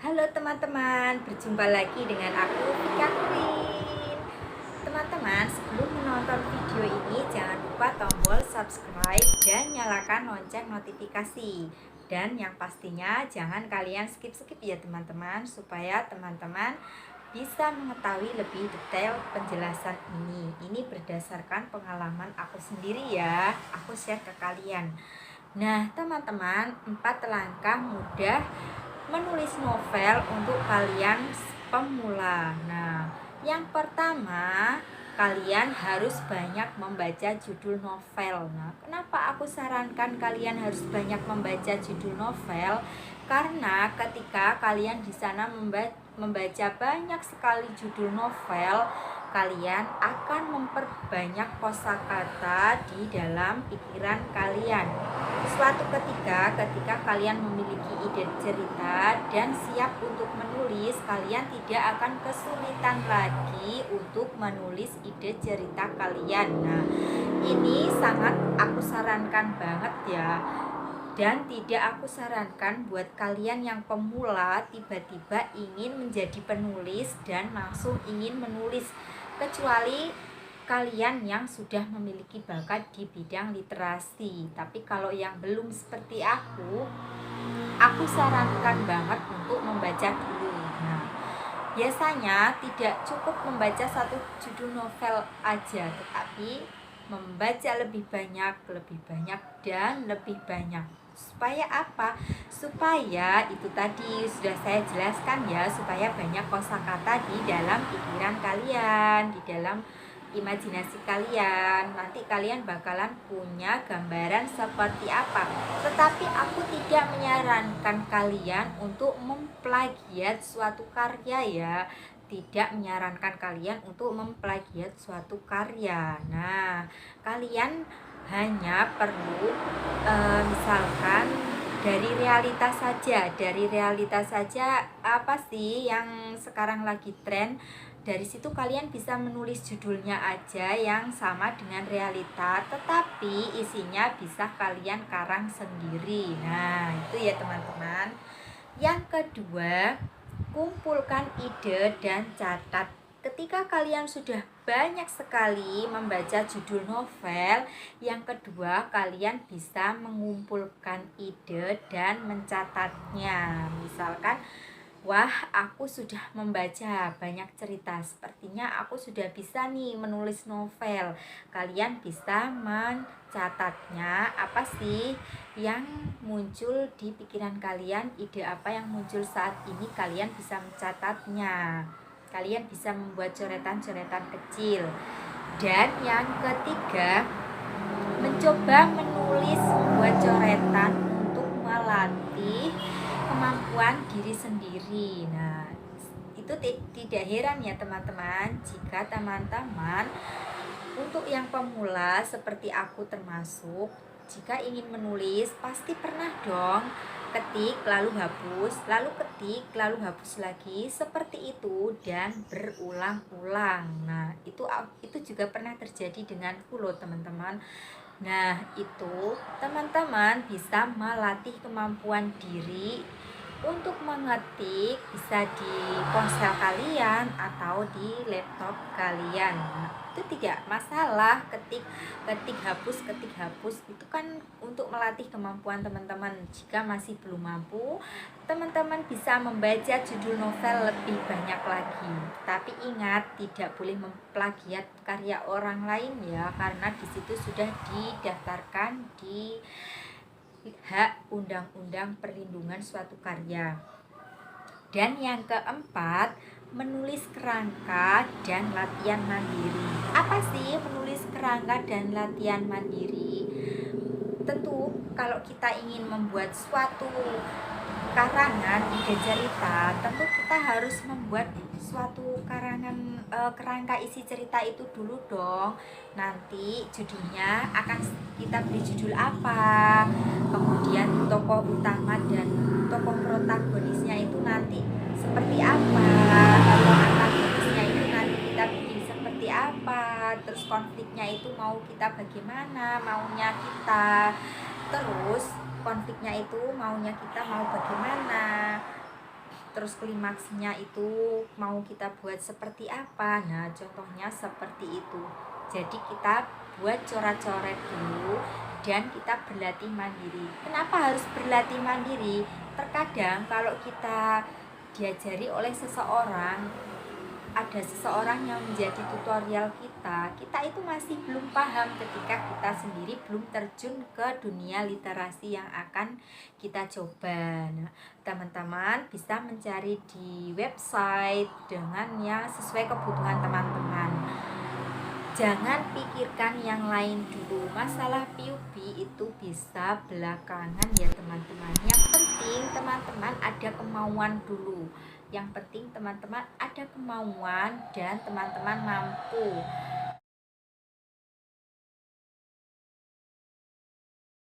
Halo teman-teman, berjumpa lagi dengan aku Vika Queen. Teman-teman, sebelum menonton video ini jangan lupa tombol subscribe dan nyalakan lonceng notifikasi. Dan yang pastinya jangan kalian skip-skip ya teman-teman, supaya teman-teman bisa mengetahui lebih detail penjelasan ini. Ini berdasarkan pengalaman aku sendiri ya, aku share ke kalian. Nah teman-teman, 4 langkah mudah menulis novel untuk kalian pemula. Nah, yang pertama, kalian harus banyak membaca judul novel. Nah, kenapa aku sarankan kalian harus banyak membaca judul novel? Karena ketika kalian di sana membaca banyak sekali judul novel, kalian akan memperbanyak kosakata di dalam pikiran kalian. Suatu ketika kalian memiliki ide cerita dan siap untuk menulis, kalian tidak akan kesulitan lagi untuk menulis ide cerita kalian. Nah, ini sangat aku sarankan banget ya. Dan tidak aku sarankan buat kalian yang pemula tiba-tiba ingin menjadi penulis dan langsung ingin menulis, kecuali kalian yang sudah memiliki bakat di bidang literasi. Tapi kalau yang belum seperti aku sarankan banget untuk membaca dulu. Nah, biasanya tidak cukup membaca satu judul novel aja, tetapi membaca lebih banyak, dan lebih banyak. Supaya apa? Supaya itu tadi sudah saya jelaskan ya, supaya banyak kosakata di dalam pikiran kalian, di dalam imajinasi kalian. Nanti kalian bakalan punya gambaran seperti apa. Tetapi aku tidak menyarankan kalian untuk memplagiat suatu karya ya. Tidak menyarankan kalian untuk memplagiat suatu karya. Nah, kalian hanya perlu misalkan dari realitas saja apa sih yang sekarang lagi tren. Dari situ kalian bisa menulis judulnya aja yang sama dengan realita, tetapi isinya bisa kalian karang sendiri. Nah, itu ya teman-teman. Yang kedua, kumpulkan ide dan catat. Ketika kalian sudah banyak sekali membaca judul novel, yang kedua kalian bisa mengumpulkan ide dan mencatatnya. Misalkan, wah, aku sudah membaca banyak cerita, sepertinya aku sudah bisa nih menulis novel. Kalian bisa mencatatnya, apa sih yang muncul di pikiran kalian, ide apa yang muncul saat ini, kalian bisa mencatatnya. Kalian bisa membuat coretan-coretan kecil. Dan yang ketiga, mencoba menulis, membuat coretan untuk melatih kemampuan diri sendiri. Nah, itu tidak heran ya teman-teman, jika teman-teman untuk yang pemula seperti aku termasuk, jika ingin menulis pasti pernah dong ketik lalu hapus, lalu ketik lalu hapus lagi, seperti itu dan berulang-ulang. Nah, itu juga pernah terjadi denganku loh teman-teman. Nah, itu teman-teman bisa melatih kemampuan diri untuk mengetik, bisa di ponsel kalian atau di laptop kalian. Nah, itu tidak masalah, ketik hapus itu kan untuk melatih kemampuan teman-teman. Jika masih belum mampu, teman-teman bisa membaca judul novel lebih banyak lagi. Tapi ingat, tidak boleh memplagiat karya orang lain ya, karena disitu sudah didaftarkan di hak undang-undang perlindungan suatu karya. Dan yang keempat, menulis kerangka dan latihan mandiri. Apa sih menulis kerangka dan latihan mandiri? Tentu kalau kita ingin membuat suatu karangan ide cerita, tentu kita harus membuat suatu kerangka isi cerita itu dulu dong. Nanti judulnya akan kita beri judul apa, kemudian tokoh utama dan tokoh protagonisnya itu nanti seperti apa, tokoh antagonisnya itu nanti kita bikin seperti apa, terus konfliknya itu mau kita bagaimana, maunya kita, terus konfliknya itu maunya kita mau bagaimana. terus klimaksnya itu mau kita buat seperti apa. Nah, contohnya seperti itu. Jadi kita buat coret-coret dulu dan kita berlatih mandiri. Kenapa harus berlatih mandiri? Terkadang kalau kita diajari oleh seseorang, ada seseorang yang menjadi tutorial kita, kita itu masih belum paham ketika kita sendiri belum terjun ke dunia literasi yang akan kita coba. Nah, teman-teman bisa mencari di website dengan yang sesuai kebutuhan teman-teman. Jangan pikirkan yang lain dulu. Masalah PUB itu bisa belakangan ya teman-teman. Yang penting teman-teman ada kemauan dulu. Yang penting teman-teman ada kemauan dan teman-teman mampu.